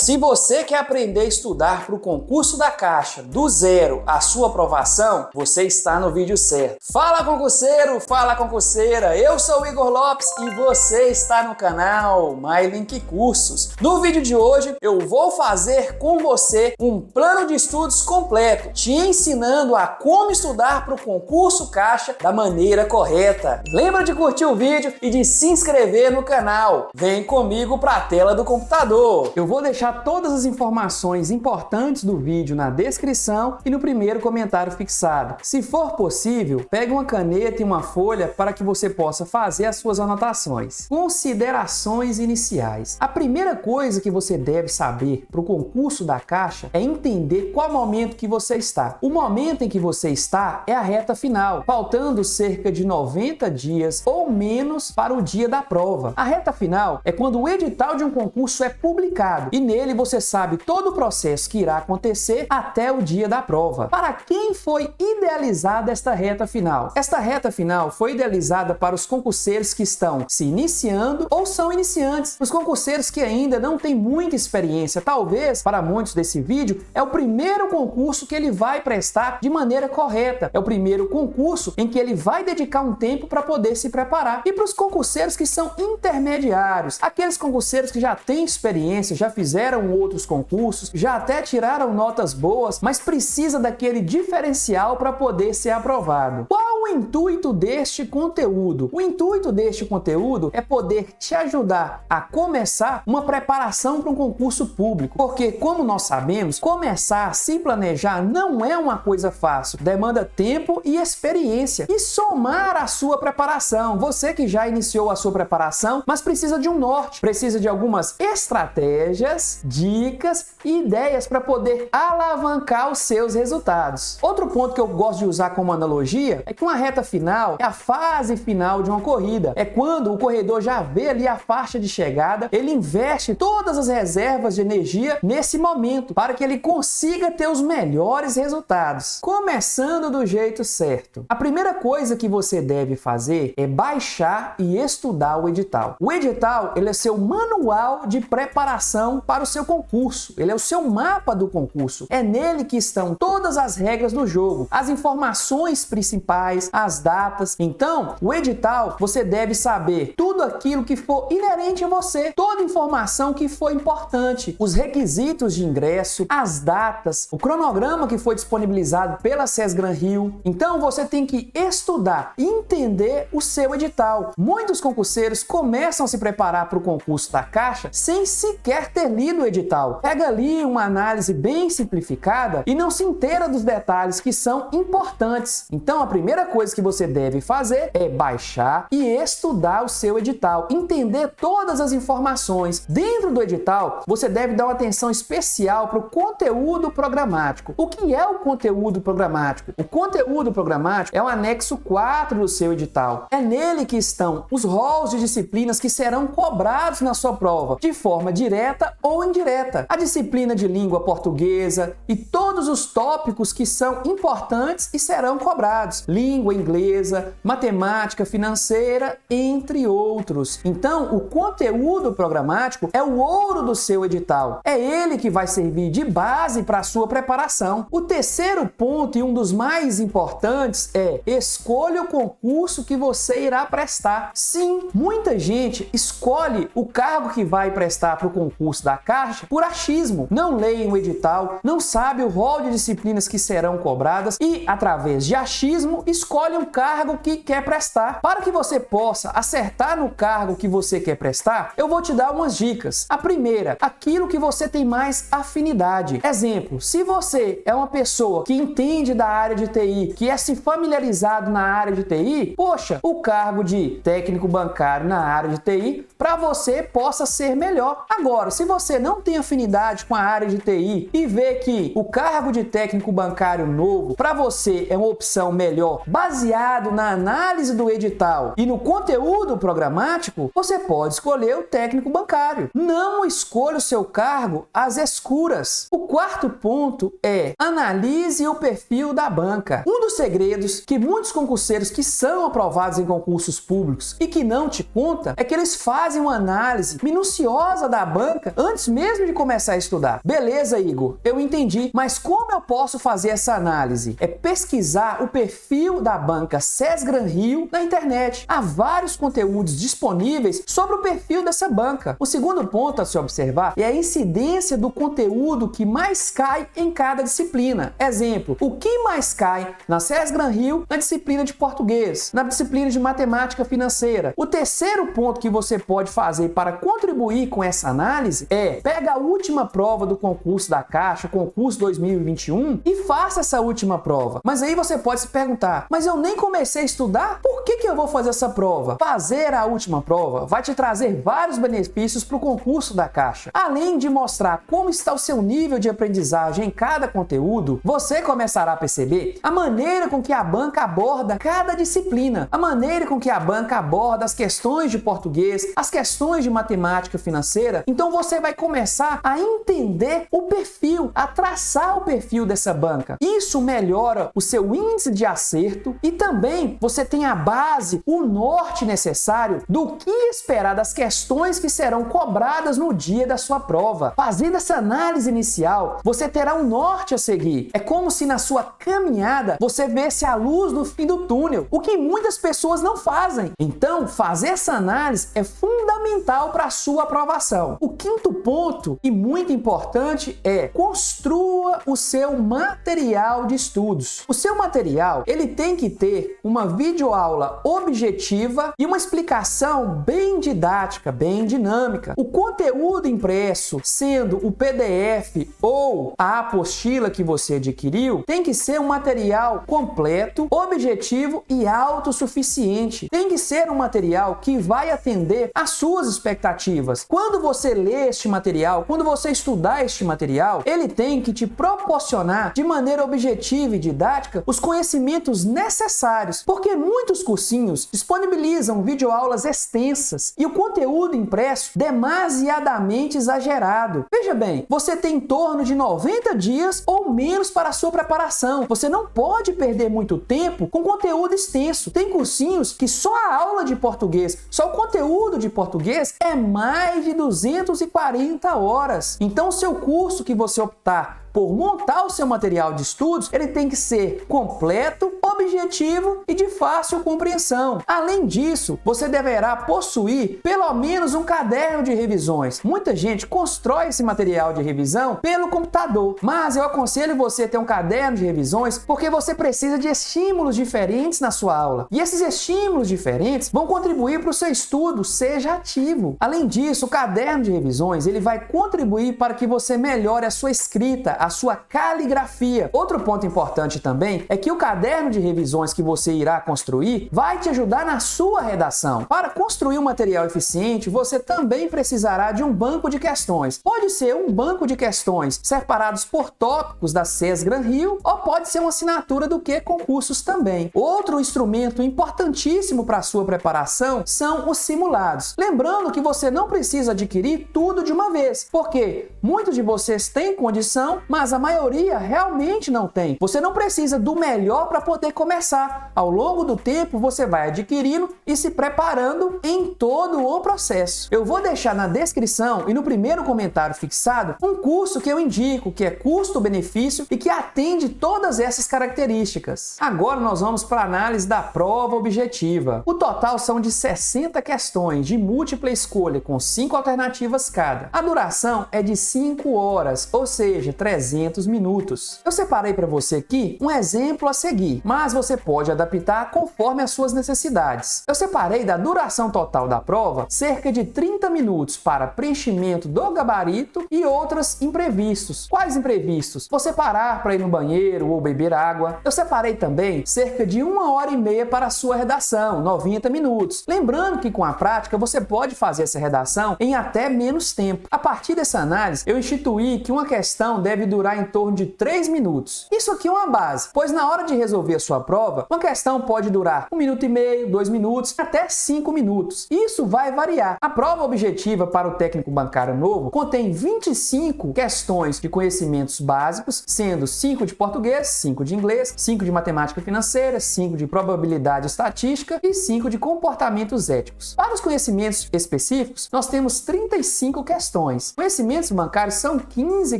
Se você quer aprender a estudar para o concurso da Caixa do zero à sua aprovação, você está no vídeo certo. Fala concurseiro, fala concurseira, eu sou o Igor Lopes e você está no canal MyLink Cursos. No vídeo de hoje eu vou fazer com você um plano de estudos completo, te ensinando a como estudar para o concurso Caixa da maneira correta. Lembra de curtir o vídeo e de se inscrever no canal. Vem comigo para a tela do computador. Eu vou deixar todas as informações importantes do vídeo na descrição e no primeiro comentário fixado. Se for possível, pegue uma caneta e uma folha para que você possa fazer as suas anotações. Considerações iniciais. A primeira coisa que você deve saber para o concurso da Caixa é entender qual momento que você está. O momento em que você está é a reta final, faltando cerca de 90 dias ou menos para o dia da prova. A reta final é quando o edital de um concurso é publicado e nele você sabe todo o processo que irá acontecer até o dia da prova. Para quem foi idealizada esta reta final? Esta reta final foi idealizada para os concurseiros que estão se iniciando ou são iniciantes. Os concurseiros que ainda não têm muita experiência, talvez para muitos desse vídeo é o primeiro concurso que ele vai prestar de maneira correta. É o primeiro concurso em que ele vai dedicar um tempo para poder se preparar. E para os concurseiros que são intermediários, aqueles concurseiros que já têm experiência, já fizeram outros concursos, já até tiraram notas boas, mas precisa daquele diferencial para poder ser aprovado. Qual o intuito deste conteúdo? O intuito deste conteúdo é poder te ajudar a começar uma preparação para um concurso público, porque como nós sabemos, começar a se planejar não é uma coisa fácil, demanda tempo e experiência e somar a sua preparação. Você que já iniciou a sua preparação, mas precisa de um norte, precisa de algumas estratégias, dicas e ideias para poder alavancar os seus resultados. Outro ponto que eu gosto de usar como analogia é que uma reta final é a fase final de uma corrida. É quando o corredor já vê ali a faixa de chegada, ele investe todas as reservas de energia nesse momento para que ele consiga ter os melhores resultados. Começando do jeito certo. A primeira coisa que você deve fazer é baixar e estudar o edital. O edital, ele é seu manual de preparação para o seu concurso. Ele é o seu mapa do concurso. É nele que estão todas as regras do jogo, as informações principais, as datas. Então, o edital, você deve saber tudo aquilo que for inerente a você, toda informação que for importante, os requisitos de ingresso, as datas, o cronograma que foi disponibilizado pela SESGRAN-Rio. Então, você tem que estudar e entender o seu edital. Muitos concurseiros começam a se preparar para o concurso da Caixa sem sequer ter lido o edital. Pega ali uma análise bem simplificada e não se inteira dos detalhes que são importantes. Então, a primeira coisa que você deve fazer é baixar e estudar o seu edital, entender todas as informações. Dentro do edital, você deve dar uma atenção especial para o conteúdo programático. O que é o conteúdo programático? O conteúdo programático é o anexo 4 do seu edital. É nele que estão os rolos de disciplinas que serão cobrados na sua prova, de forma direta ou indireta. A disciplina de língua portuguesa e todos os tópicos que são importantes e serão cobrados. Língua inglesa, matemática financeira, entre outros. Então, o conteúdo programático é o ouro do seu edital. É ele que vai servir de base para a sua preparação. O terceiro ponto e um dos mais importantes é escolha o concurso que você irá prestar. Sim, muita gente escolhe o cargo que vai prestar para o concurso da Caixa por achismo. Não leem o edital, não sabe o rol de disciplinas que serão cobradas e, através de achismo, escolhe um cargo que quer prestar. Para que você possa acertar no cargo que você quer prestar, eu vou te dar umas dicas. A primeira, aquilo que você tem mais afinidade. Exemplo, se você é uma pessoa que entende da área de TI, que é se familiarizado na área de TI, poxa, o cargo de técnico bancário na área de TI para você possa ser melhor. Agora, se você não tem afinidade com a área de TI e vê que o cargo de técnico bancário novo para você é uma opção melhor, baseado na análise do edital e no conteúdo programático, você pode escolher o técnico bancário. Não escolha o seu cargo às escuras. O quarto ponto é analise o perfil da banca. Um dos segredos que muitos concurseiros que são aprovados em concursos públicos e que não te conta é que eles fazem uma análise minuciosa da banca antes mesmo de começar a estudar. Beleza, Igor, eu entendi, mas como eu posso fazer essa análise? É pesquisar o perfil da banca SES Gran Rio na internet. Há vários conteúdos disponíveis sobre o perfil dessa banca. O segundo ponto a se observar é a incidência do conteúdo que mais cai em cada disciplina. Exemplo, o que mais cai na SES Gran Rio na disciplina de português, na disciplina de matemática financeira. O terceiro ponto que você pode fazer para contribuir com essa análise é pega a última prova do concurso da Caixa, concurso 2021, e faça essa última prova. Mas aí você pode se perguntar, mas eu nem comecei a estudar? Por que eu vou fazer essa prova? Fazer a última prova vai te trazer vários benefícios para o concurso da Caixa. Além de mostrar como está o seu nível de aprendizagem em cada conteúdo, você começará a perceber a maneira com que a banca aborda cada disciplina, a maneira com que a banca aborda as questões de português, as questões de matemática financeira. Então você vai começar a entender o perfil, a traçar o perfil dessa banca. Isso melhora o seu índice de acerto e também você tem a base, o norte necessário do que esperar das questões que serão cobradas no dia da sua prova. Fazendo essa análise inicial, você terá um norte a seguir. É como se na sua caminhada você visse a luz no fim do túnel, o que muitas pessoas não fazem. Então, fazer essa análise é fundamental para a sua aprovação. O quinto ponto, e muito importante, é construa o seu material de estudos. O seu material, ele tem que ter uma videoaula objetiva e uma explicação bem didática, bem dinâmica. O conteúdo impresso, sendo o PDF ou a apostila que você adquiriu, tem que ser um material completo, objetivo e autossuficiente. Tem que ser um material que vai atender às suas expectativas. Quando você lê este material, quando você estudar este material, ele tem que te proporcionar de maneira objetiva e didática os conhecimentos necessários, porque muitos cursinhos disponibilizam videoaulas extensas e o conteúdo impresso demasiadamente exagerado. Veja bem, você tem em torno de 90 dias ou menos para a sua preparação. Você não pode perder muito tempo com conteúdo extenso. Tem cursinhos que só a aula de português, só o conteúdo de português é mais de 240 horas. Então, o seu curso que você optar por montar o seu material de estudos, ele tem que ser completo, objetivo e de fácil compreensão. Além disso, você deverá possuir pelo menos um caderno de revisões. Muita gente constrói esse material de revisão pelo computador, mas eu aconselho você a ter um caderno de revisões porque você precisa de estímulos diferentes na sua aula. E esses estímulos diferentes vão contribuir para o seu estudo seja ativo. Além disso, o caderno de revisões, ele vai contribuir para que você melhore a sua escrita, a sua caligrafia. Outro ponto importante também é que o caderno de revisões que você irá construir vai te ajudar na sua redação. Para construir um material eficiente, você também precisará de um banco de questões. Pode ser um banco de questões separados por tópicos da SES Gran Rio ou pode ser uma assinatura do que concursos também. Outro instrumento importantíssimo para a sua preparação são os simulados. Lembrando que você não precisa adquirir tudo de uma vez, porque muitos de vocês têm condição, mas a maioria realmente não tem. Você não precisa do melhor para poder começar. Ao longo do tempo, você vai adquirindo e se preparando em todo o processo. Eu vou deixar na descrição e no primeiro comentário fixado um curso que eu indico, que é custo-benefício e que atende todas essas características. Agora nós vamos para a análise da prova objetiva. O total são de 60 questões de múltipla escolha com 5 alternativas cada. A duração é de 5 horas, ou seja, 300 minutos. Eu separei para você aqui um exemplo a seguir, mas você pode adaptar conforme as suas necessidades. Eu separei da duração total da prova cerca de 30 minutos para preenchimento do gabarito e outros imprevistos. Quais imprevistos? Você parar para ir no banheiro ou beber água. Eu separei também cerca de 1h30 para a sua redação, 90 minutos. Lembrando que com a prática você pode fazer essa redação em até menos tempo. A partir dessa análise, eu instituí que uma questão deve durar em torno de 3 minutos. Isso aqui é uma base, pois na hora de resolver a sua prova, uma questão pode durar 1 minuto e meio, 2 minutos, até 5 minutos. Isso vai variar. A prova objetiva para o técnico bancário novo contém 25 questões de conhecimentos básicos, sendo 5 de português, 5 de inglês, 5 de matemática financeira, 5 de probabilidade estatística e 5 de comportamentos éticos. Para os conhecimentos específicos, nós temos 35 questões. Conhecimentos bancários são 15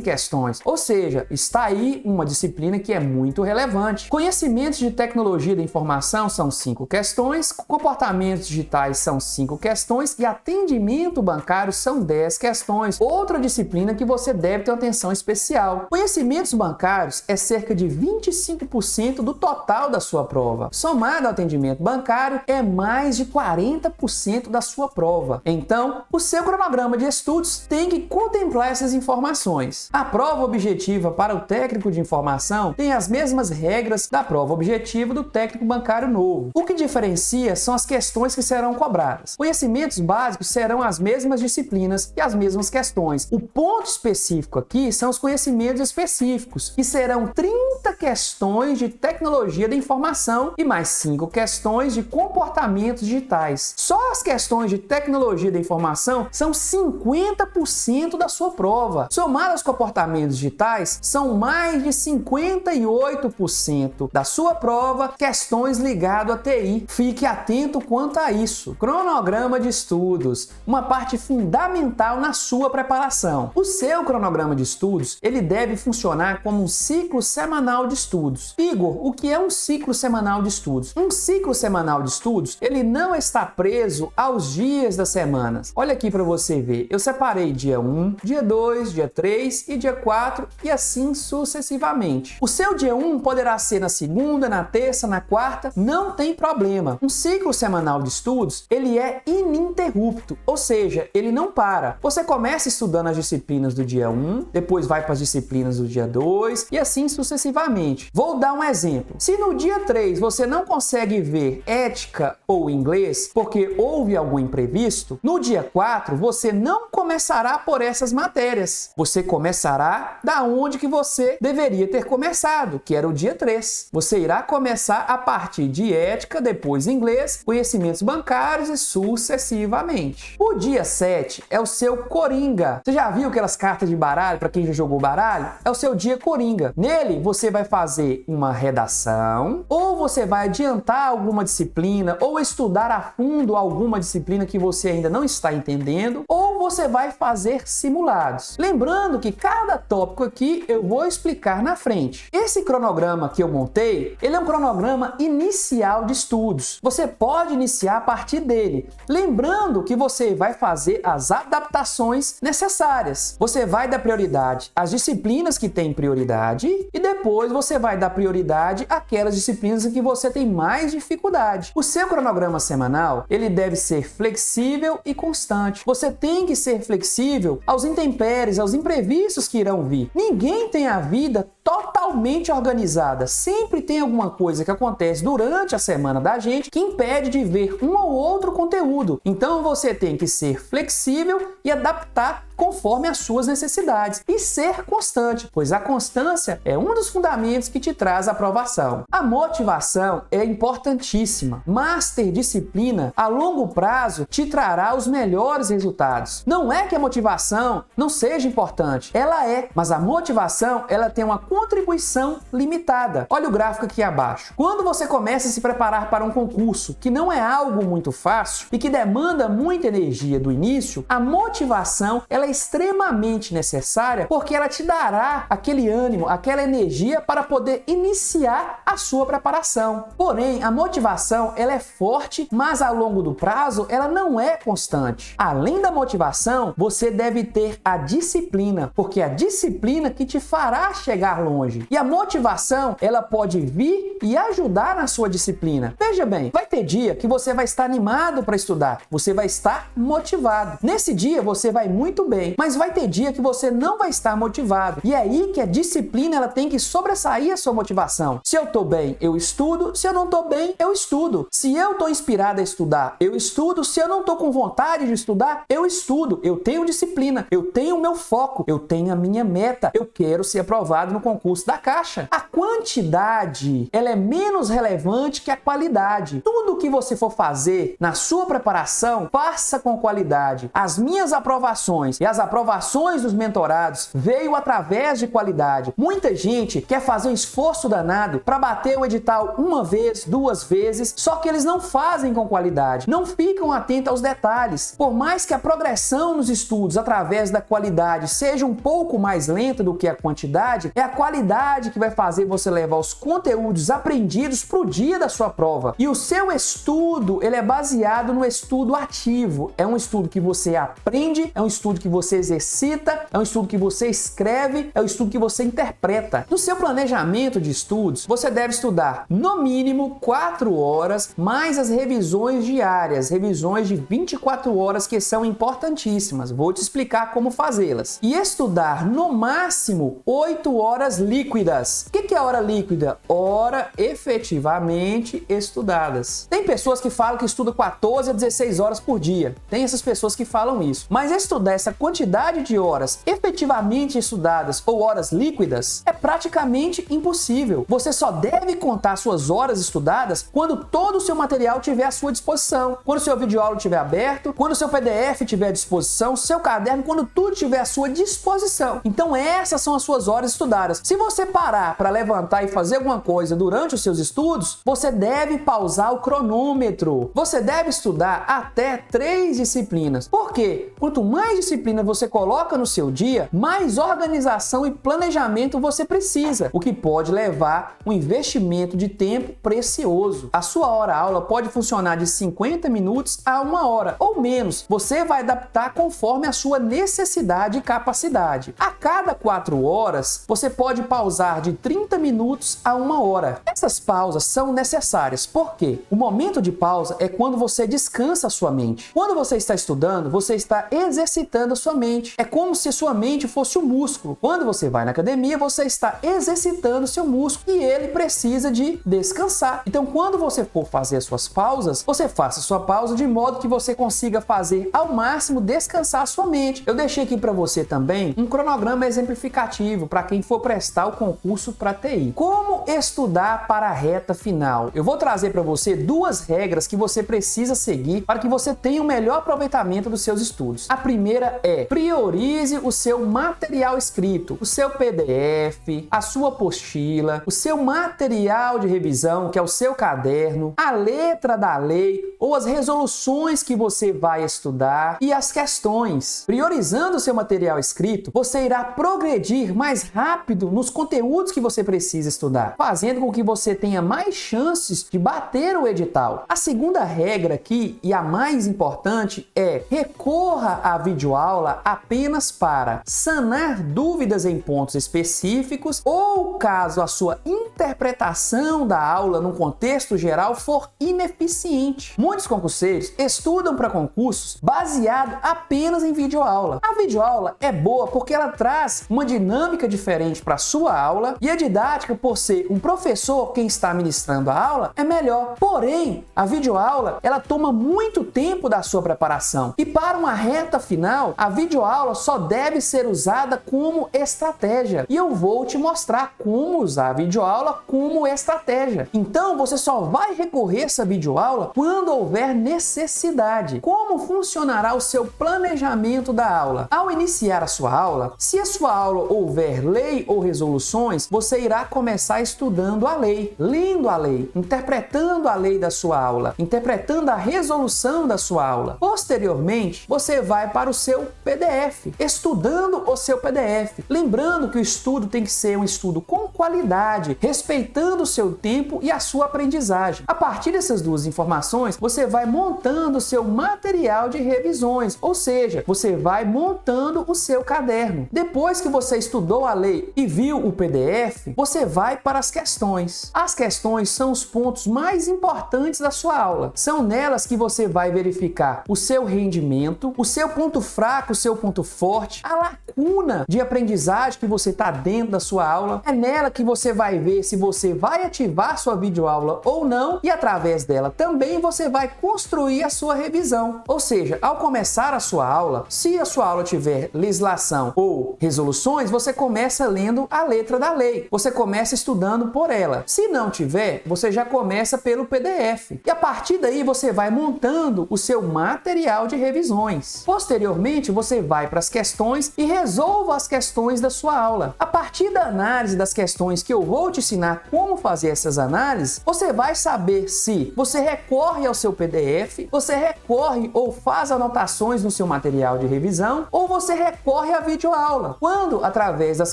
questões, ou seja, está aí uma disciplina que é muito relevante. Conhecimentos de tecnologia da informação são 5 questões, comportamentos digitais são 5 questões e atendimento bancário são 10 questões. Outra disciplina que você deve ter uma atenção especial. Conhecimentos bancários é cerca de 25% do total da sua prova. Somado ao atendimento bancário, é mais de 40% da sua prova. Então, o seu cronograma de estudos tem que contemplar essas informações. A prova objetiva para o técnico de informação tem as mesmas regras da prova objetiva do técnico bancário novo. O que diferencia são as questões que serão cobradas. Conhecimentos básicos serão as mesmas disciplinas e as mesmas questões. O ponto específico aqui são os conhecimentos específicos, que serão 30 questões de tecnologia da informação e mais 5 questões de comportamentos digitais. Só as questões de tecnologia da informação são 50% da sua prova. Somar aos comportamentos digitais, são mais de 58% da sua prova questões ligadas a TI. Fique atento quanto a isso. Cronograma de estudos, uma parte fundamental na sua preparação. O seu cronograma de estudos, ele deve funcionar como um ciclo semanal de estudos. Igor, o que é um ciclo semanal de estudos? Um ciclo semanal de estudos, ele não está preso aos dias das semanas. Olha aqui para você ver. Eu separei dia 1, dia 2, dia 3 e dia 4 e assim sucessivamente. O seu dia 1 poderá ser na segunda, na terça, na quarta, não tem problema. Um ciclo semanal de estudos, ele é ininterrupto, ou seja, ele não para. Você começa estudando as disciplinas do dia 1, depois vai para as disciplinas do dia 2 e assim sucessivamente. Vou dar um exemplo. Se no dia 3 você não consegue ver ética ou inglês porque houve algum imprevisto, no dia 4 você não começará por essas matérias. Você começará da onde que você deveria ter começado, que era o dia 3. Você irá começar a partir de ética, depois inglês, conhecimentos bancários e sucessivamente. O dia 7 é o seu coringa. Você já viu aquelas cartas de baralho, para quem já jogou baralho? É o seu dia coringa. Nele, você vai fazer uma redação, ou você vai adiantar alguma disciplina, ou estudar a fundo alguma disciplina que você ainda não está entendendo, ou você vai fazer simulados. Lembrando que cada tópico aqui eu vou explicar na frente. Esse cronograma que eu montei, ele é um cronograma inicial de estudos. Você pode iniciar a partir dele. Lembrando que você vai fazer as adaptações necessárias. Você vai dar prioridade às disciplinas que têm prioridade e depois você vai dar prioridade àquelas disciplinas em que você tem mais dificuldade. O seu cronograma semanal, ele deve ser flexível e constante. Você tem que ser flexível aos intempéries, aos imprevistos que irão vir. Ninguém tem a vida totalmente organizada. Sempre tem alguma coisa que acontece durante a semana da gente que impede de ver um ou outro conteúdo. Então você tem que ser flexível e adaptar conforme as suas necessidades e ser constante, pois a constância é um dos fundamentos que te traz a aprovação. A motivação é importantíssima, mas ter disciplina a longo prazo te trará os melhores resultados. Não é que a motivação não seja importante, ela é, mas a motivação ela tem uma contribuição limitada. Olha o gráfico aqui abaixo. Quando você começa a se preparar para um concurso que não é algo muito fácil e que demanda muita energia do início, a motivação ela é extremamente necessária porque ela te dará aquele ânimo, aquela energia para poder iniciar a sua preparação. Porém, a motivação ela é forte, mas ao longo do prazo ela não é constante. Além da motivação, você deve ter a disciplina, porque é a disciplina que te fará chegar longe. E a motivação, ela pode vir e ajudar na sua disciplina. Veja bem, vai ter dia que você vai estar animado para estudar, você vai estar motivado. Nesse dia você vai muito bem. bem. Mas vai ter dia que você não vai estar motivado. E é aí que a disciplina ela tem que sobressair a sua motivação. Se eu tô bem, eu estudo. Se eu não tô bem, eu estudo. Se eu tô inspirado a estudar, eu estudo. Se eu não tô com vontade de estudar, eu estudo. Eu tenho disciplina, eu tenho o meu foco, eu tenho a minha meta. Eu quero ser aprovado no concurso da Caixa. A quantidade, ela é menos relevante que a qualidade. Tudo que você for fazer na sua preparação, faça com qualidade. As minhas aprovações e as aprovações dos mentorados veio através de qualidade. Muita gente quer fazer um esforço danado para bater o edital uma vez, duas vezes, só que eles não fazem com qualidade, não ficam atentos aos detalhes. Por mais que a progressão nos estudos através da qualidade seja um pouco mais lenta do que a quantidade, é a qualidade que vai fazer você levar os conteúdos aprendidos para o dia da sua prova. E o seu estudo, ele é baseado no estudo ativo. É um estudo que você aprende, é um estudo que você exercita, é um estudo que você escreve, é um estudo que você interpreta. No seu planejamento de estudos, você deve estudar no mínimo 4 horas, mais as revisões diárias, revisões de 24 horas que são importantíssimas. Vou te explicar como fazê-las. E estudar no máximo 8 horas líquidas. O que é hora líquida? Hora efetivamente estudadas. Tem pessoas que falam que estudam 14 a 16 horas por dia. Tem essas pessoas que falam isso. Mas estudar essa quantidade de horas efetivamente estudadas ou horas líquidas é praticamente impossível. Você só deve contar suas horas estudadas quando todo o seu material estiver à sua disposição. Quando o seu videoaula estiver aberto, quando o seu PDF estiver à disposição, seu caderno, quando tudo estiver à sua disposição. Então essas são as suas horas estudadas. Se você parar para levantar e fazer alguma coisa durante os seus estudos, você deve pausar o cronômetro. Você deve estudar até 3 disciplinas. Por quê? Quanto mais disciplina você coloca no seu dia, mais organização e planejamento você precisa, o que pode levar um investimento de tempo precioso. A sua hora-aula pode funcionar de 50 minutos a 1 hora ou menos. Você vai adaptar conforme a sua necessidade e capacidade. A cada 4 horas, você pode pausar de 30 minutos a 1 hora. Essas pausas são necessárias. Por quê? O momento de pausa é quando você descansa a sua mente. Quando você está estudando, você está exercitando a sua mente. É como se sua mente fosse um músculo. Quando você vai na academia, você está exercitando seu músculo e ele precisa de descansar. Então, quando você for fazer as suas pausas, você faça a sua pausa de modo que você consiga fazer ao máximo descansar a sua mente. Eu deixei aqui para você também um cronograma exemplificativo para quem for prestar o concurso para TI. Como estudar para a reta final? Eu vou trazer para você 2 regras que você precisa seguir para que você tenha o melhor aproveitamento dos seus estudos. A primeira é: priorize o seu material escrito, o seu PDF, a sua apostila, o seu material de revisão, que é o seu caderno, a letra da lei ou as resoluções que você vai estudar e as questões. Priorizando o seu material escrito, você irá progredir mais rápido nos conteúdos que você precisa estudar, fazendo com que você tenha mais chances de bater o edital. A segunda regra aqui, e a mais importante, é: recorra à videoaula apenas para sanar dúvidas em pontos específicos ou caso a sua interpretação da aula num contexto geral for ineficiente. Muitos concurseiros estudam para concursos baseado apenas em videoaula. A videoaula é boa porque ela traz uma dinâmica diferente para a sua aula e a didática, por ser um professor quem está ministrando a aula, é melhor. Porém, a videoaula, ela toma muito tempo da sua preparação. E para uma reta final, a videoaula só deve ser usada como estratégia. E eu vou te mostrar como usar a videoaula como estratégia. Então, você só vai recorrer a essa videoaula quando houver necessidade. Como funcionará o seu planejamento da aula? Ao iniciar a sua aula, se a sua aula houver lei ou resoluções, você irá começar estudando a lei, lendo a lei, interpretando a lei da sua aula, interpretando a resolução da sua aula. Posteriormente, você vai para o seu PDF, estudando o seu PDF. Lembrando que o estudo tem que ser um estudo com qualidade, respeitando o seu tempo e a sua aprendizagem. A partir dessas duas informações, você vai montando o seu material de revisões, ou seja, você vai montando o seu caderno. Depois que você estudou a lei e viu o PDF, você vai para as questões. As questões são os pontos mais importantes da sua aula. São nelas que você vai verificar o seu rendimento, o seu ponto fraco, o seu ponto forte, a lacuna de aprendizagem que você está dentro da sua aula. É nela que você vai ver se você vai ativar sua videoaula ou não, e através dela também você vai construir a sua revisão. Ou seja, ao começar a sua aula, se a sua aula tiver legislação ou resoluções, você começa lendo a letra da lei. Você começa estudando por ela. Se não tiver, você já começa pelo PDF. E a partir daí você vai montando o seu material de revisões. Posteriormente, você vai para as questões e resolva as questões da sua aula. A partir da análise das questões que eu vou te ensinar como fazer essas análises, você vai saber se você recorre ao seu PDF, você recorre ou faz anotações no seu material de revisão, ou você recorre à videoaula, quando através das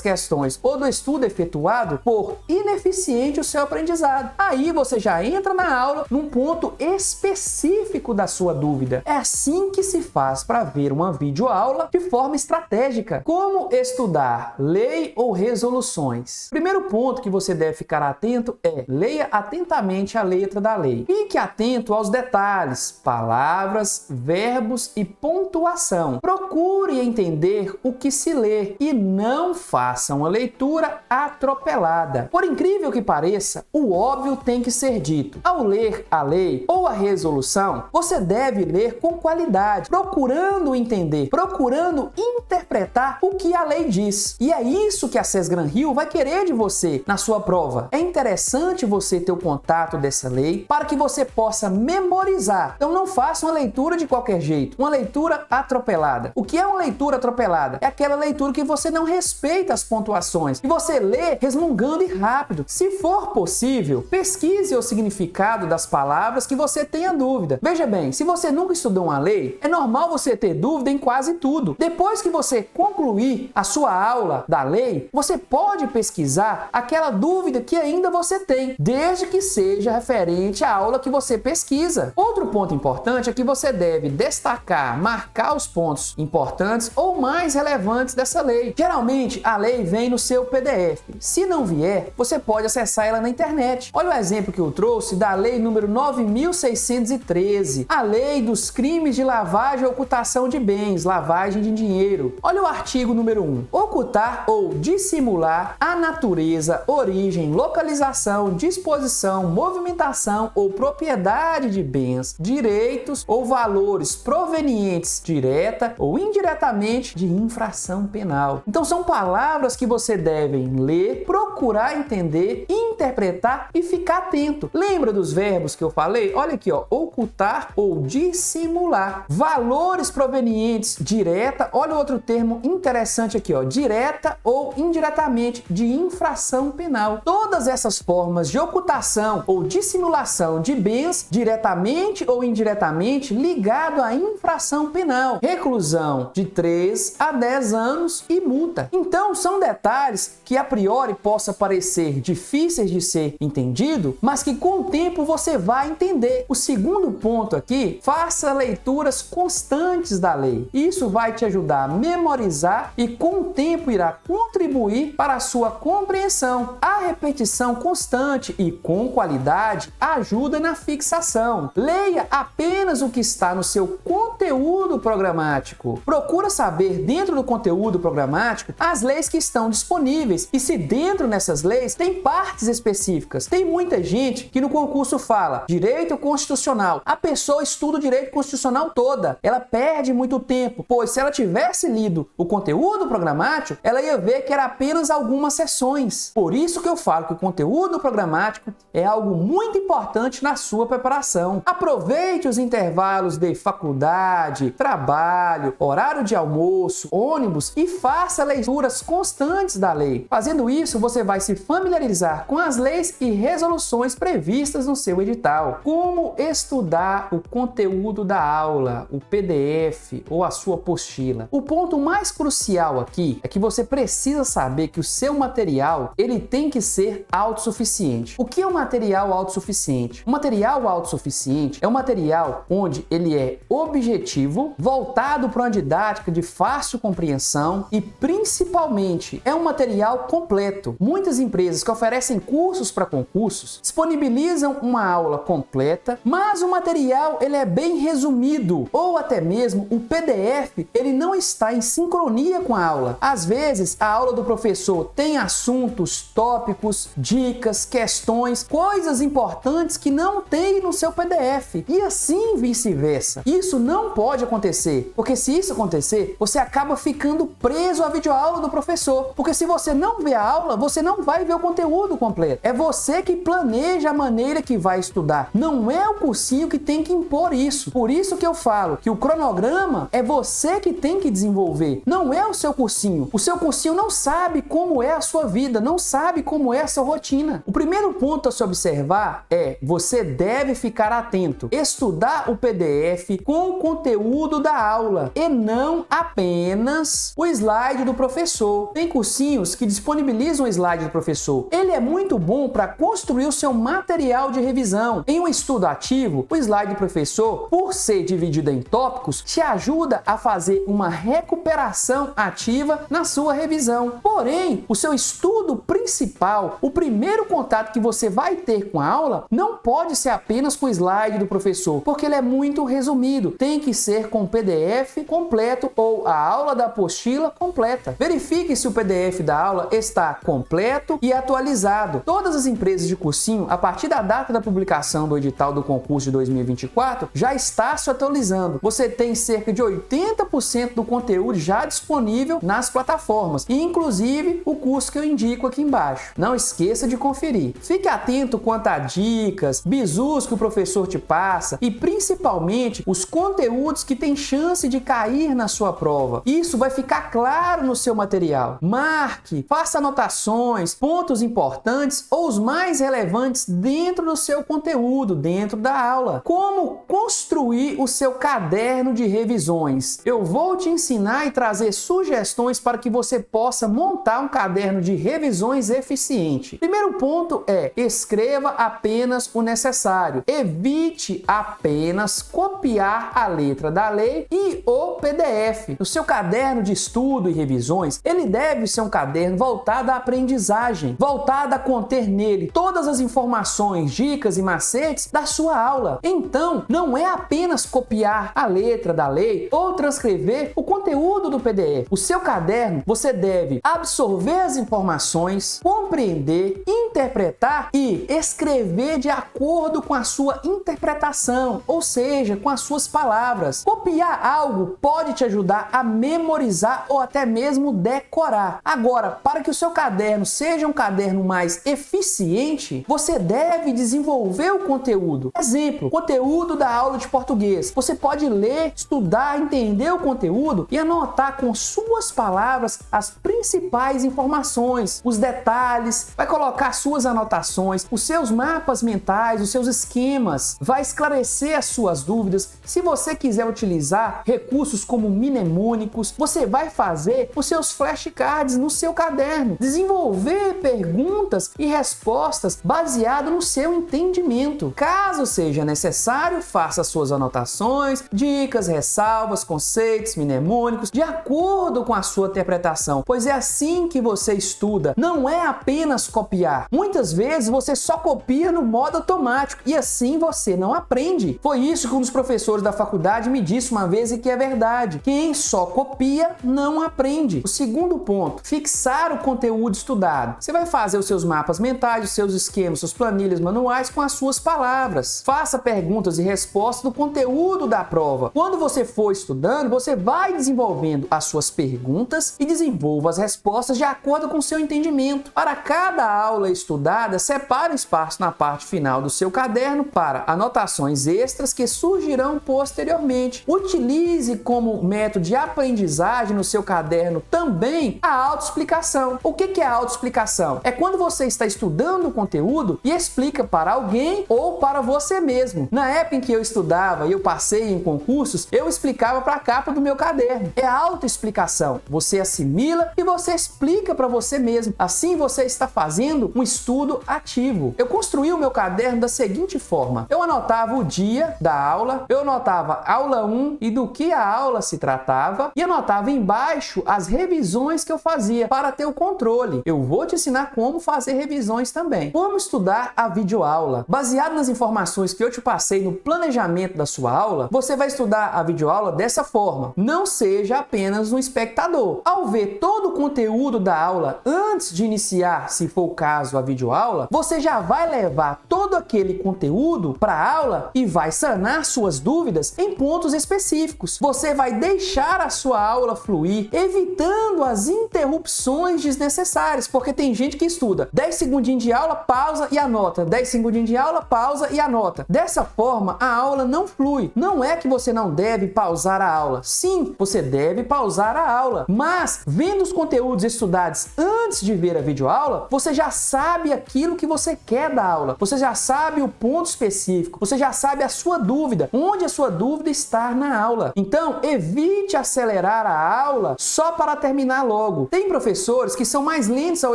questões ou do estudo efetuado for ineficiente o seu aprendizado. Aí você já entra na aula num ponto específico da sua dúvida. É assim que se faz para ver uma videoaula de forma estratégica. Como estudar lei ou resoluções? Primeiro ponto que você deve ficar atento é: leia atentamente a letra da lei. Fique atento aos detalhes, palavras, verbos e pontuação. Procure entender o que se lê e não faça uma leitura atropelada. Por incrível que pareça, o óbvio tem que ser dito. Ao ler a lei ou a resolução, você deve ler com qualidade, procurando entender, procurando interpretar o que a lei diz. E é isso que a SES Granrio vai querer de você na sua prova. É interessante você ter o contato dessa lei para que você possa memorizar. Então não faça uma leitura de qualquer jeito, uma leitura atropelada. O que é uma leitura atropelada? É aquela leitura que você não respeita as pontuações e você lê resmungando e rápido. Se for possível, pesquise o significado das palavras que você tenha dúvida. Veja bem, se você nunca estudou uma lei, é normal você ter dúvida em quase tudo. Depois que você concluir a sua aula da lei, você pode pesquisar aquela dúvida que ainda você tem, desde que seja referente à aula que você pesquisa. Outro ponto importante é que você deve destacar, marcar os pontos importantes ou mais relevantes dessa lei. Geralmente, a lei vem no seu PDF. Se não vier, você pode acessar ela na internet. Olha o exemplo que eu trouxe da lei número 9.613, a lei dos crimes de lavagem e ocultação de bens, lavagem de dinheiro. Olha o artigo número 1. Ocultar ou dissimular a natureza, origem, localização, disposição, movimentação ou propriedade de bens, direitos ou valores provenientes direta ou indiretamente de infração penal. Então são palavras que você deve ler, procurar entender, interpretar e ficar atento. Lembra dos verbos que eu falei? Olha aqui, ó, ocultar ou dissimular. Valores provenientes direta, olha outro termo interessante aqui, ó, direta ou indiretamente de infração penal. Todas essas formas de ocultação ou dissimulação de bens diretamente ou indiretamente ligado à infração penal, reclusão de 3 a 10 anos e multa. Então são detalhes que a priori possa parecer difíceis de ser entendido, mas que com o tempo você vai entender. O segundo ponto aqui, faça leituras constantes da lei. Isso vai te ajudar a memorizar e com o tempo irá contribuir para a sua compreensão. A repetição constante e com qualidade ajuda na fixação. Leia apenas o que está no seu conteúdo programático. Procura saber dentro do conteúdo programático as leis que estão disponíveis e se dentro dessas leis tem partes específicas. Tem muita gente que no concurso fala direito constitucional. A pessoa estuda o direito constitucional toda. Ela perde muito tempo, pois se ela tivesse lido o conteúdo programático, ela ia ver que era apenas algumas seções. Por isso que eu falo que o conteúdo programático é algo muito importante na sua preparação. Aproveite os intervalos de faculdade, trabalho, horário de almoço, ônibus e faça leituras constantes da lei. Fazendo isso, você vai se familiarizar com as leis e resoluções previstas no seu edital. Como estudar o conteúdo da aula, o PDF ou a sua apostila? O ponto mais crucial aqui é que você precisa saber que o seu material ele tem que ser autossuficiente. O que é um material autossuficiente? Um material autossuficiente é um material onde ele é objetivo, voltado para uma didática de fácil compreensão e principalmente é um material completo. Muitas empresas que oferecem cursos para concursos disponibilizam uma aula completa, mas o material ele é bem resumido ou até mesmo o PDF ele não está em sincronia com a aula. Às vezes a aula do professor tem assuntos, tópicos, dicas, questões, coisas importantes que não tem no seu PDF e assim vice-versa. Isso não pode acontecer, porque se isso acontecer, você acaba ficando preso à videoaula do professor, porque se você não vê a aula, você não vai ver o conteúdo completo. É você que planeja a maneira que vai estudar, não é o cursinho que tem que impor isso. Por isso que eu falo que o cronograma é você que tem que desenvolver, não é o seu cursinho. O seu cursinho não sabe como é a sua vida, não sabe como é a sua rotina. O primeiro ponto a se observar é você deve ficar atento, estudar o PDF com o conteúdo da aula e não apenas o slide do professor. Tem cursinhos que disponibilizam o slide do professor. Ele é muito bom para construir o seu material de revisão. Em um estudo ativo, o slide do professor, por ser dividido em tópicos, te ajuda a fazer uma recuperação ativa na sua revisão. Porém, o seu estudo principal, o primeiro contato que você vai ter com a aula, não pode ser apenas com o slide do professor, porque ele é muito resumido. Tem que ser com o PDF completo ou a aula da apostila completa. Verifique se o PDF da aula está completo e atualizado. Todas as empresas de cursinho, a partir da data da publicação do edital do concurso de 2024, já está se atualizando. Você tem cerca de 80% do conteúdo já disponível nas plataformas, e inclusive o curso que eu indico aqui embaixo. Não esqueça de conferir. Fique atento quanto a dicas, bizus que o professor te passa e principalmente os conteúdos que têm chance de cair na sua prova. Isso vai ficar claro no seu material. Marque, faça anotações, pontos importantes ou os mais relevantes dentro do seu conteúdo, dentro da aula. Como construir o seu caderno de revisões? Eu vou te ensinar e trazer sugestões para que você possa montar um caderno de revisões eficiente. Primeiro ponto é: escreva apenas o necessário. Evite apenas copiar a letra da lei e o PDF. O seu caderno de estudo e revisões, ele deve ser um caderno voltado à aprendizagem, voltado a conter nele todas as informações, dicas e macetes da sua aula. Então, não é apenas copiar a letra da lei ou transcrever o conteúdo do PDF. O seu caderno, você deve absorver as informações, compreender, interpretar e escrever de acordo com a sua interpretação, ou seja, com as suas palavras. Copiar algo pode te ajudar a memorizar ou até mesmo decorar. Agora, para que o seu caderno seja um caderno mais eficiente, você deve desenvolver o conteúdo. Exemplo, conteúdo da aula de português. Você pode ler, estudar, entender o conteúdo e anotar com suas palavras as principais informações, os detalhes, vai colocar suas anotações, os seus mapas mentais, os seus esquemas, vai esclarecer as suas dúvidas. Se você quiser utilizar recursos como mnemônicos, você vai fazer os seus flashcards no seu caderno, desenvolver perguntas e respostas baseado no seu entendimento. Caso seja necessário, faça suas anotações, dicas, ressalvas, conceitos, mnemônicos, de acordo com a sua interpretação, pois é assim que você estuda, não é apenas copiar. Muitas vezes você só copia no modo automático e assim você não aprende. Foi isso que um dos professores da faculdade me disse uma vez e que é verdade. Quem só copia não aprende. O segundo ponto, fixar o conteúdo estudado. Você vai fazer os seus mapas mentais, os seus esquemas, suas planilhas manuais com as suas palavras. Faça perguntas e respostas do conteúdo da prova. Quando você for estudando, você vai desenvolvendo as suas perguntas e desenvolva as respostas de acordo com o seu entendimento. Para cada aula estudada, separe espaço na parte final do seu caderno para anotações extras que surgirão posteriormente. Utilize como método de aprendizagem no seu caderno também a autoexplicação. O que é a autoexplicação? É quando você está estudando o conteúdo e explica para alguém ou para você mesmo. Na época em que eu estudava e eu passei em concursos, eu explicava para a capa do meu caderno. É a autoexplicação. Você assimila e você explica para você mesmo. Assim você está fazendo um estudo ativo. Eu construí o meu caderno da seguinte forma: eu anotava o dia da aula, eu anotava aula 1 e do que a aula se tratava, e anotava embaixo as revisões que eu fazia para ter o controle. Eu vou te ensinar como fazer revisões também. Como estudar a videoaula. Baseado nas informações que eu te passei no planejamento da sua aula, você vai estudar a videoaula dessa forma. Não seja apenas um espectador. Ao ver todo o conteúdo da aula antes de iniciar, se for o caso, a videoaula, você já vai levar todo aquele conteúdo para a aula e vai sanar suas dúvidas em pontos específicos. Você vai deixar a sua aula fluir, evitando as interrupções desnecessárias, porque tem gente que estuda 10 segundinhos de aula, pausa e anota, 10 segundinhos de aula, pausa e anota. Dessa forma, a aula não flui. Não é que você não deve pausar a aula. Sim, você deve pausar a aula, mas vendo os conteúdos estudados antes de ver a videoaula, você já sabe aquilo que você quer da aula, você já sabe o ponto específico, você já sabe a sua dúvida, onde a sua dúvida está na aula. Então, evite acelerar a aula só para terminar logo. Tem professores que são mais lentos ao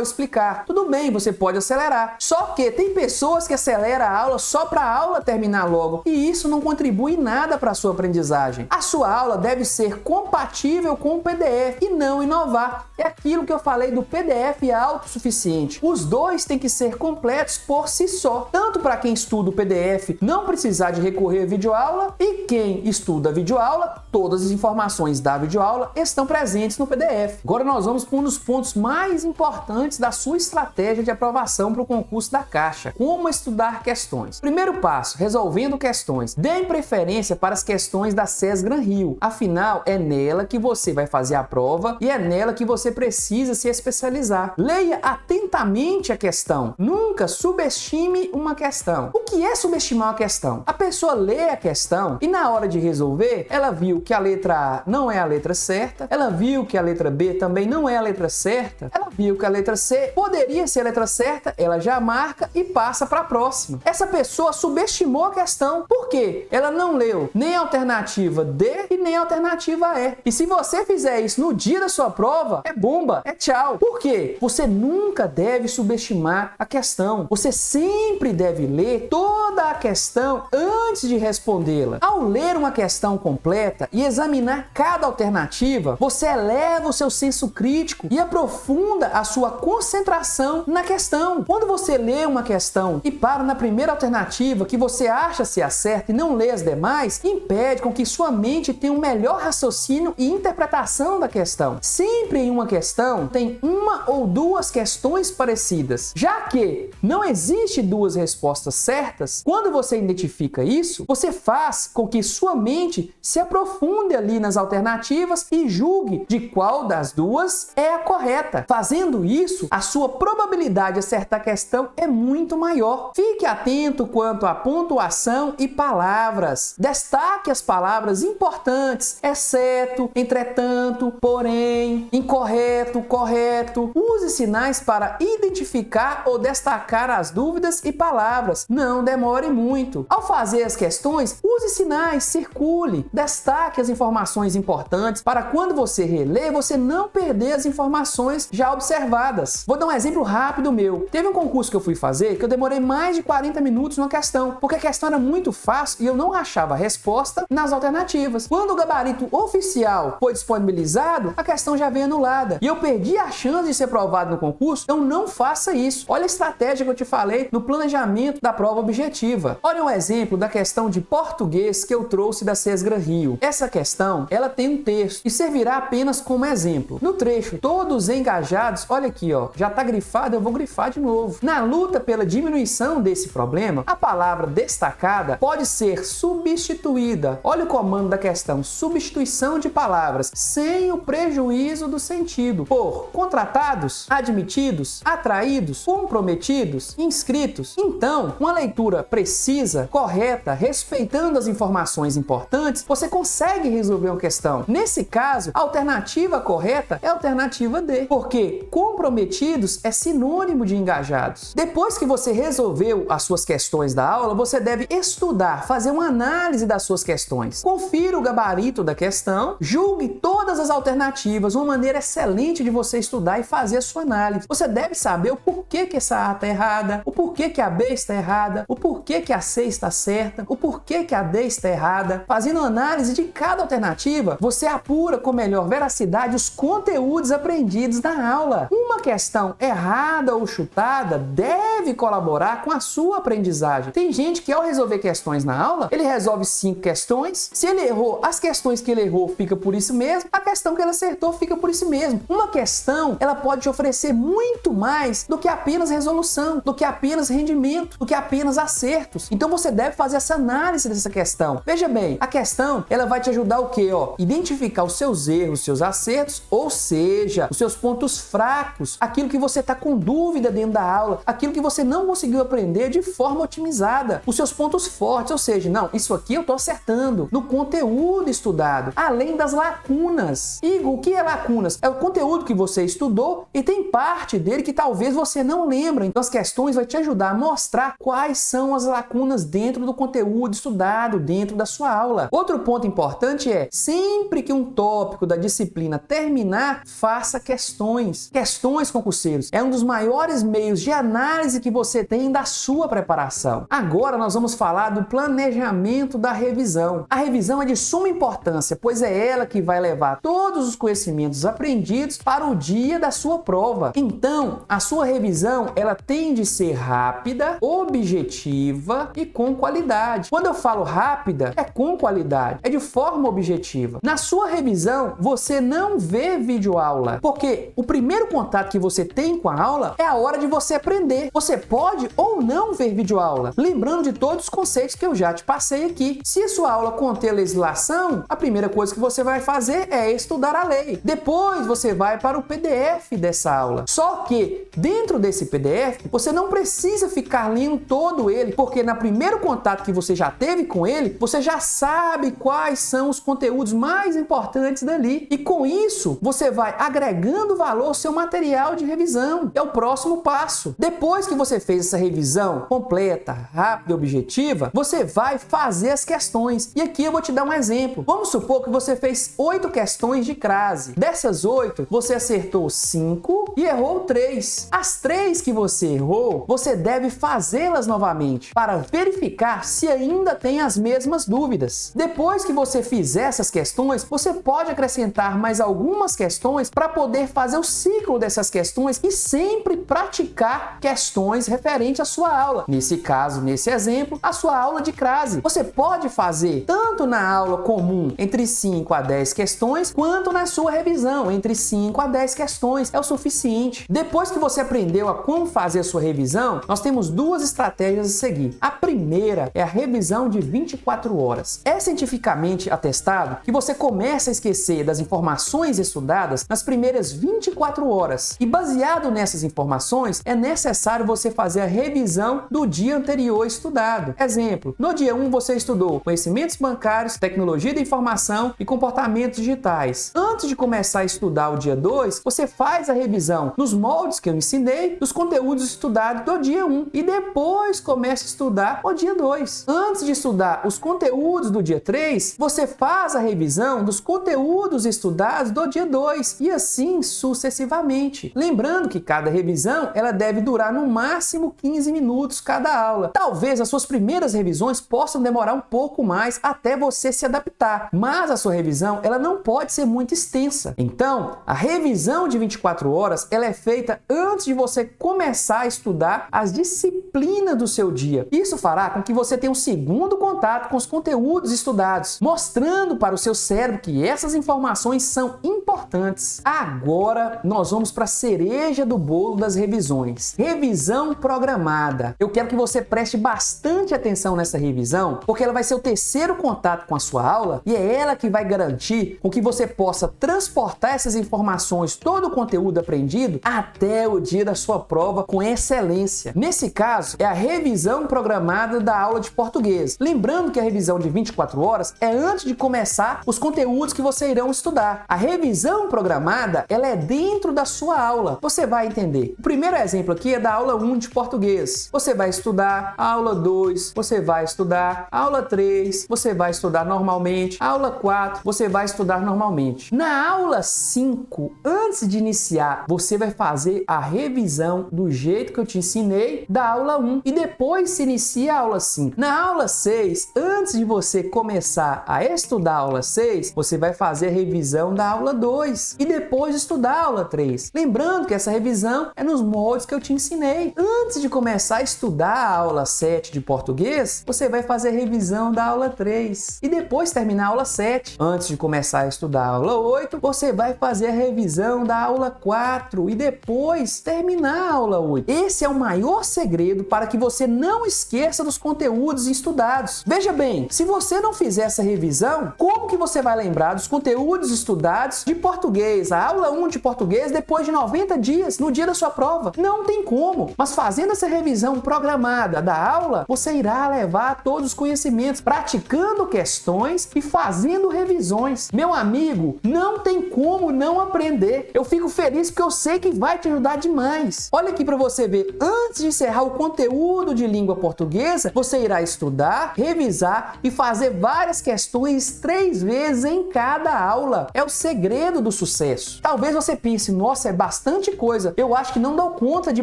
explicar. Tudo bem, você pode acelerar. Só que tem pessoas que aceleram a aula só para a aula terminar logo, e isso não contribui nada para a sua aprendizagem. A sua aula deve ser compatível com o PDF e não inovar. É aquilo que eu falei do PDF autossuficiente. Os dois têm que ser completos por si só, tanto para quem estuda o PDF não precisar de recorrer à videoaula, e quem estuda a videoaula, todas as informações da videoaula estão presentes no PDF. Agora nós vamos para um dos pontos mais importantes da sua estratégia de aprovação para o concurso da Caixa: como estudar questões. Primeiro passo: resolvendo questões. Dê preferência para as questões da SES Gran Rio. Afinal, é nela que você vai fazer a prova e é nela que você precisa se especializar. Leia atentamente a questão. Nunca subestime uma questão. O que é subestimar uma questão? A pessoa lê a questão e na hora de resolver, ela viu que a letra A não é a letra certa, ela viu que a letra B também não é a letra certa, ela viu que a letra C poderia ser a letra certa, ela já marca e passa para a próxima. Essa pessoa subestimou a questão. Por quê? Ela não leu nem a alternativa D e nem a alternativa E. E se você fizer isso no dia da sua prova, é bomba, é tchau. Por quê? Você nunca deve subestimar a questão. Você sempre deve ler toda a questão antes de respondê-la. Ao ler uma questão completa e examinar cada alternativa, você eleva o seu senso crítico e aprofunda a sua concentração na questão. Quando você lê uma questão e para na primeira alternativa que você acha ser a certa e não lê as demais, impede com que sua mente tenha um melhor raciocínio e interpretação da questão. Sempre em uma questão tem uma ou duas questões parecidas. Já que não existe duas respostas certas, quando você identifica isso, você faz com que sua mente se aprofunde ali nas alternativas e julgue de qual das duas é a correta. Fazendo isso, a sua probabilidade de acertar a questão é muito maior. Fique atento quanto à pontuação e palavras. Destaque as palavras importantes: exceto, entretanto, porém, incorreto, correto. Use sinais para identificar ou destacar as dúvidas e palavras. Não demore muito. Ao fazer as questões, use sinais, circule, destaque as informações importantes para quando você reler, você não perder as informações já observadas. Vou dar um exemplo rápido meu. Teve um concurso que eu fui fazer que eu demorei mais de 40 minutos numa questão, porque a questão era muito fácil e eu não achava a resposta nas alternativas. Quando o gabarito oficial foi disponibilizado, a questão já veio anulada e eu perdi a chance de ser aprovado no concurso. Então não faça isso. Olha a estratégia que eu te falei no planejamento da prova objetiva. Olha um exemplo da questão de português que eu trouxe da SES Gran Rio. Essa questão, ela tem um texto e servirá apenas como exemplo. No trecho, todos engajados, olha aqui, ó, já tá grifado, eu vou grifar de novo. Na luta pela diminuição desse problema, a palavra destacada pode ser substituída. Olha o comando da questão, substituição de palavras, sem o prejuízo do sentido, por contratados, admitidos, atraídos, comprometidos, inscritos. Então, uma leitura precisa, correta, respeitando as informações importantes, você consegue resolver uma questão. Nesse caso, a alternativa correta é a alternativa D, porque comprometidos é sinônimo de engajados. Depois que você resolveu as suas questões da aula, você deve estudar, fazer uma análise das suas questões. Confira o gabarito da questão, julgue todas as alternativas, uma maneira excelente de você estudar e fazer a sua análise. Você deve saber o porquê que essa A está errada, o porquê que a B está errada, o porquê que a C está certa, o porquê que a D está errada. Fazendo análise de cada alternativa, você apura com melhor veracidade os conteúdos aprendidos na aula. Uma questão errada ou chutada deve colaborar com a sua aprendizagem. Tem gente que ao resolver questões na aula, ele resolve 5 questões. Se ele errou, as questões que ele errou fica por isso mesmo, a questão que ele acertou fica por isso mesmo. Uma questão, ela pode te oferecer muito mais do que apenas resolução, do que apenas rendimento, do que apenas acertos. Então você deve fazer essa análise dessa questão. Veja bem, a questão, ela vai te ajudar o quê? Identificar os seus erros, os seus acertos, ou seja, os seus pontos fracos, aquilo que você está com dúvida dentro da aula, aquilo que você não conseguiu aprender de forma otimizada, os seus pontos fortes, ou seja, não, isso aqui eu estou acertando no conteúdo estudado, além das lacunas. Igor, o que é lacunas? É o conteúdo que você estudou e tem parte dele que talvez você não lembra. Então as questões vão te ajudar a mostrar quais são as lacunas dentro do conteúdo estudado, dentro da sua aula. Outro ponto importante é, sempre que um tópico da disciplina terminar, faça questões. Questões, concurseiros, é um dos maiores meios de análise que você tem da sua preparação. Agora nós vamos falar do planejamento da revisão. A revisão é de suma importância, pois é ela que vai levar todos os conhecimentos aprendidos para o dia da sua prova. Então, a sua revisão, ela tem de ser rápida, objetiva e com qualidade. Quando eu falo rápida, é com qualidade, é de forma objetiva. Na sua revisão, você não vê videoaula, porque o primeiro contato que você tem com a aula é a hora de você aprender. Você pode ou não ver videoaula, lembrando de todos os conceitos que eu já te passei aqui. Se a sua aula conter legislação, a primeira coisa que você vai fazer é estudar a lei. Depois você vai para o PDF dessa aula. Só que dentro desse PDF, você não precisa ficar lendo todo ele, porque no primeiro contato que você já teve com ele, você já sabe quais são os conteúdos mais importantes dali. E com isso, você vai agregando valor ao seu material de revisão. É o próximo passo. Depois que você fez essa revisão completa, rápida e objetiva, você vai fazer as questões. E aqui eu vou te dar um exemplo. Vamos supor que você fez 8 questões de crase. Dessas 8, você acertou 5 e errou 3. As 3 que você errou, você deve fazê-las novamente para verificar se ainda tem as mesmas dúvidas. Depois que você fizer essas questões, você pode acrescentar mais algumas questões para poder fazer o ciclo dessas questões e sempre praticar questões referentes à sua aula. Nesse caso, nesse exemplo, a sua aula de crase. Você pode fazer tanto na aula comum entre 5 a 10 questões, quanto na sua revisão entre 5 a 10 questões. É o suficiente. Depois que você aprendeu a como fazer a sua revisão, nós temos 2 estratégias a seguir. A primeira é a revisão de 24 horas. É cientificamente atestado que você começa a esquecer das informações estudadas nas primeiras 24 horas. E baseado nessas informações, é necessário você fazer a revisão do dia anterior estudado. Exemplo, no dia 1 você estudou conhecimentos bancários, tecnologia da informação e comportamentos digitais. Antes de começar a estudar o dia 2, você faz a revisão nos moldes que eu ensinei, dos conteúdos estudados do dia 1 e depois começa a estudar o dia 2. Antes de estudar os conteúdos do dia 3, você faz a revisão dos conteúdos estudados do dia 2 e assim sucessivamente. Lembrando que cada revisão ela deve durar no máximo 15 minutos cada aula. Talvez as suas primeiras revisões possam demorar um pouco mais até você se adaptar, mas a sua revisão ela não pode ser muito extensa. Então, a revisão de 24 horas ela é feita antes de você começar a estudar as disciplinas do seu dia. Isso fará com que você tenha um segundo contato com os conteúdos estudados, mostrando para o seu cérebro que essas informações são importantes. Agora, nós vamos para a cereja do bolo bolo das revisões. Revisão programada. Eu quero que você preste bastante atenção nessa revisão, porque ela vai ser o terceiro contato com a sua aula e é ela que vai garantir com que você possa transportar essas informações, todo o conteúdo aprendido, até o dia da sua prova com excelência. Nesse caso, é a revisão programada da aula de português. Lembrando que a revisão de 24 horas é antes de começar os conteúdos que você irão estudar. A revisão programada, ela é dentro da sua aula. Você vai entender. O primeiro exemplo aqui é da aula 1 de português. Você vai estudar a aula 2, você vai estudar a aula 3, você vai estudar normalmente, a aula 4, você vai estudar normalmente. Na aula 5, antes de iniciar, você vai fazer a revisão do jeito que eu te ensinei da aula 1 e depois se inicia a aula 5. Na aula 6, antes de você começar a estudar a aula 6, você vai fazer a revisão da aula 2 e depois estudar a aula 3. Lembrando que essa revisão é nos moldes que eu te ensinei. Antes de começar a estudar a aula 7 de português, você vai fazer a revisão da aula 3 e depois terminar a aula 7. Antes de começar a estudar a aula 8, você vai fazer a revisão da aula 4 e depois terminar a aula 8. Esse é o maior segredo para que você não esqueça dos conteúdos estudados. Veja bem, se você não fizer essa revisão, como que você vai lembrar dos conteúdos estudados de português, a aula 1 de português, depois de 90 dias, no dia da sua prova? Não tem como. Mas fazendo essa revisão programada da aula, você irá levar todos os conhecimentos, praticando questões e fazendo revisões. Meu amigo, não tem como não aprender. Eu fico feliz porque eu sei que vai te ajudar demais. Olha aqui para você ver, antes de encerrar o conteúdo de língua portuguesa, você irá estudar, revisar e fazer várias questões 3 vezes em cada aula. É o segredo do sucesso. Talvez você pense, nossa, é bastante coisa, eu acho que não dou conta de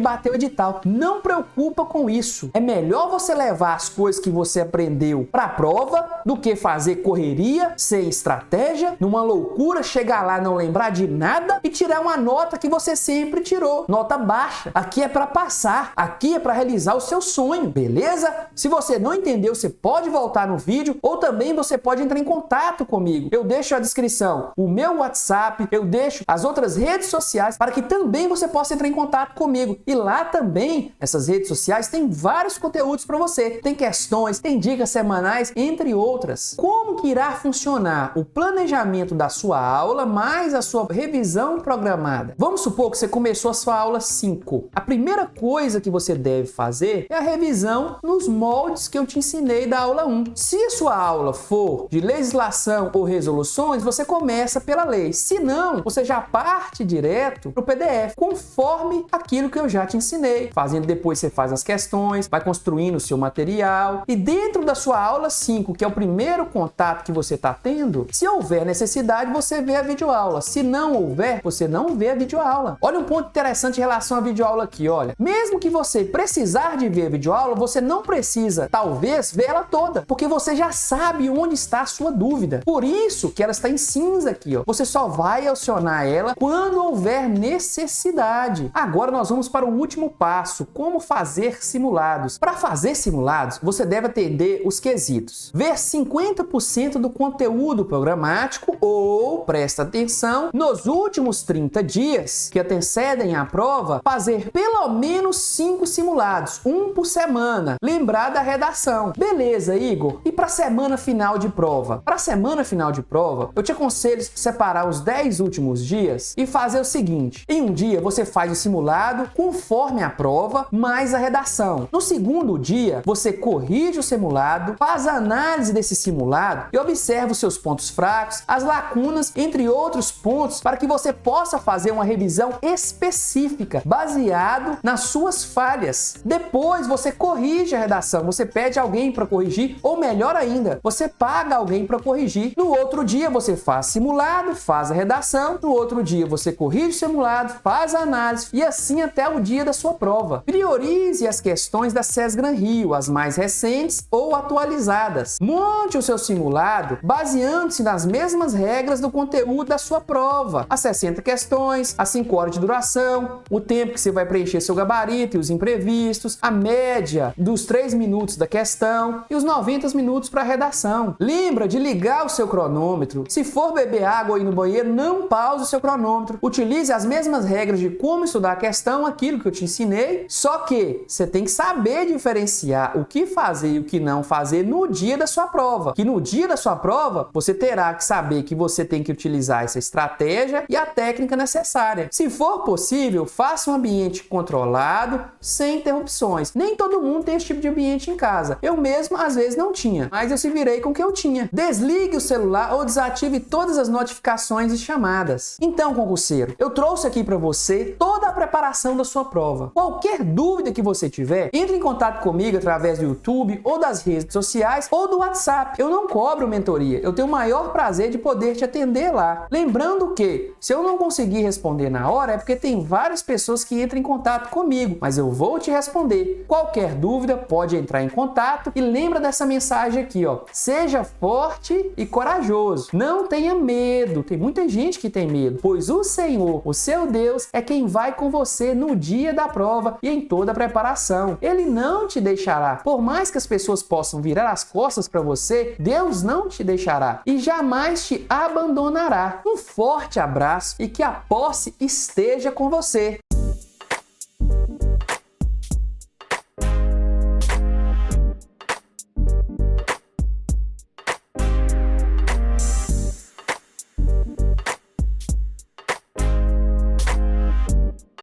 bater o edital. Não preocupa com isso. É melhor você levar as coisas que você aprendeu para a prova do que fazer correria, sem estratégia, numa loucura, chegar lá não lembrar de nada e tirar uma nota que você sempre tirou, nota baixa. Aqui é para passar, aqui é para realizar o seu sonho, beleza? Se você não entendeu, você pode voltar no vídeo ou também você pode entrar em contato comigo. Eu deixo a descrição, o meu WhatsApp, eu deixo as outras redes sociais para que também você possa entrar em contato comigo. E lá também, essas redes sociais, tem vários conteúdos para você. Tem questões, tem dicas semanais, entre outras. Como que irá funcionar o planejamento da sua aula mais a sua revisão programada? Vamos supor que você começou a sua aula 5. A primeira coisa que você deve fazer é a revisão nos moldes que eu te ensinei da aula 1. Se a sua aula for de legislação ou resoluções, você começa pela lei. Se não, você já parte direto para o PDF, conforme aquilo que eu já te ensinei. Fazendo depois, você faz as questões, vai construindo o seu material. E dentro da sua aula 5, que é o primeiro contato que você está tendo, se houver necessidade, você vê a videoaula. Se não houver, você não vê a videoaula. Olha um ponto interessante em relação à videoaula aqui, olha. Mesmo que você precisar de ver a videoaula, você não precisa, talvez, ver ela toda, porque você já sabe onde está a sua dúvida. Por isso que ela está em cinza aqui, ó. Você só vai acionar ela quando houver necessidade. Agora nós vamos para o último passo, como fazer simulados. Para fazer simulados, você deve atender os quesitos. Ver 50% do conteúdo programático ou, presta atenção, nos últimos 30 dias que antecedem a prova, fazer pelo menos 5 simulados, um por semana. Lembrar da redação. Beleza, Igor? E para a semana final de prova? Para a semana final de prova, eu te aconselho separar os 10 últimos dias e fazer o seguinte. Em um dia, você faz o simulado conforme a prova, mais a redação. No segundo dia, você corrige o simulado, faz a análise desse simulado e observa os seus pontos fracos, as lacunas, entre outros pontos, para que você possa fazer uma revisão específica, baseado nas suas falhas. Depois, você corrige a redação, você pede alguém para corrigir, ou melhor ainda, você paga alguém para corrigir. No outro dia, você faz simulado, faz a redação, no outro dia, você corrige o simulado, faz a análise e assim até o dia da sua prova. Priorize as questões da SESGRAN-Rio, as mais recentes ou atualizadas. Monte o seu simulado baseando-se nas mesmas regras do conteúdo da sua prova. As 60 questões, as 5 horas de duração, o tempo que você vai preencher seu gabarito e os imprevistos, a média dos 3 minutos da questão e os 90 minutos para a redação. Lembra de ligar o seu cronômetro. Se for beber água ou ir no banheiro, não pause o seu cronômetro. Utilize as mesmas regras de como Vamos estudar a questão, aquilo que eu te ensinei, só que você tem que saber diferenciar o que fazer e o que não fazer no dia da sua prova. Que no dia da sua prova, você terá que saber que você tem que utilizar essa estratégia e a técnica necessária. Se for possível, faça um ambiente controlado, sem interrupções. Nem todo mundo tem esse tipo de ambiente em casa. Eu mesmo, às vezes, não tinha, mas eu se virei com o que eu tinha. Desligue o celular ou desative todas as notificações e chamadas. Então, concurseiro, eu trouxe aqui para você toda a preparação da sua prova. Qualquer dúvida que você tiver, entre em contato comigo através do YouTube ou das redes sociais ou do WhatsApp. Eu não cobro mentoria, eu tenho o maior prazer de poder te atender lá. Lembrando que, se eu não conseguir responder na hora, é porque tem várias pessoas que entram em contato comigo, mas eu vou te responder. Qualquer dúvida, pode entrar em contato e lembra dessa mensagem aqui, ó. Seja forte e corajoso. Não tenha medo. Tem muita gente que tem medo, pois o Senhor, o seu Deus, é quem vai com você no dia da prova e em toda a preparação. Ele não te deixará. Por mais que as pessoas possam virar as costas para você, Deus não te deixará e jamais te abandonará. Um forte abraço e que a posse esteja com você.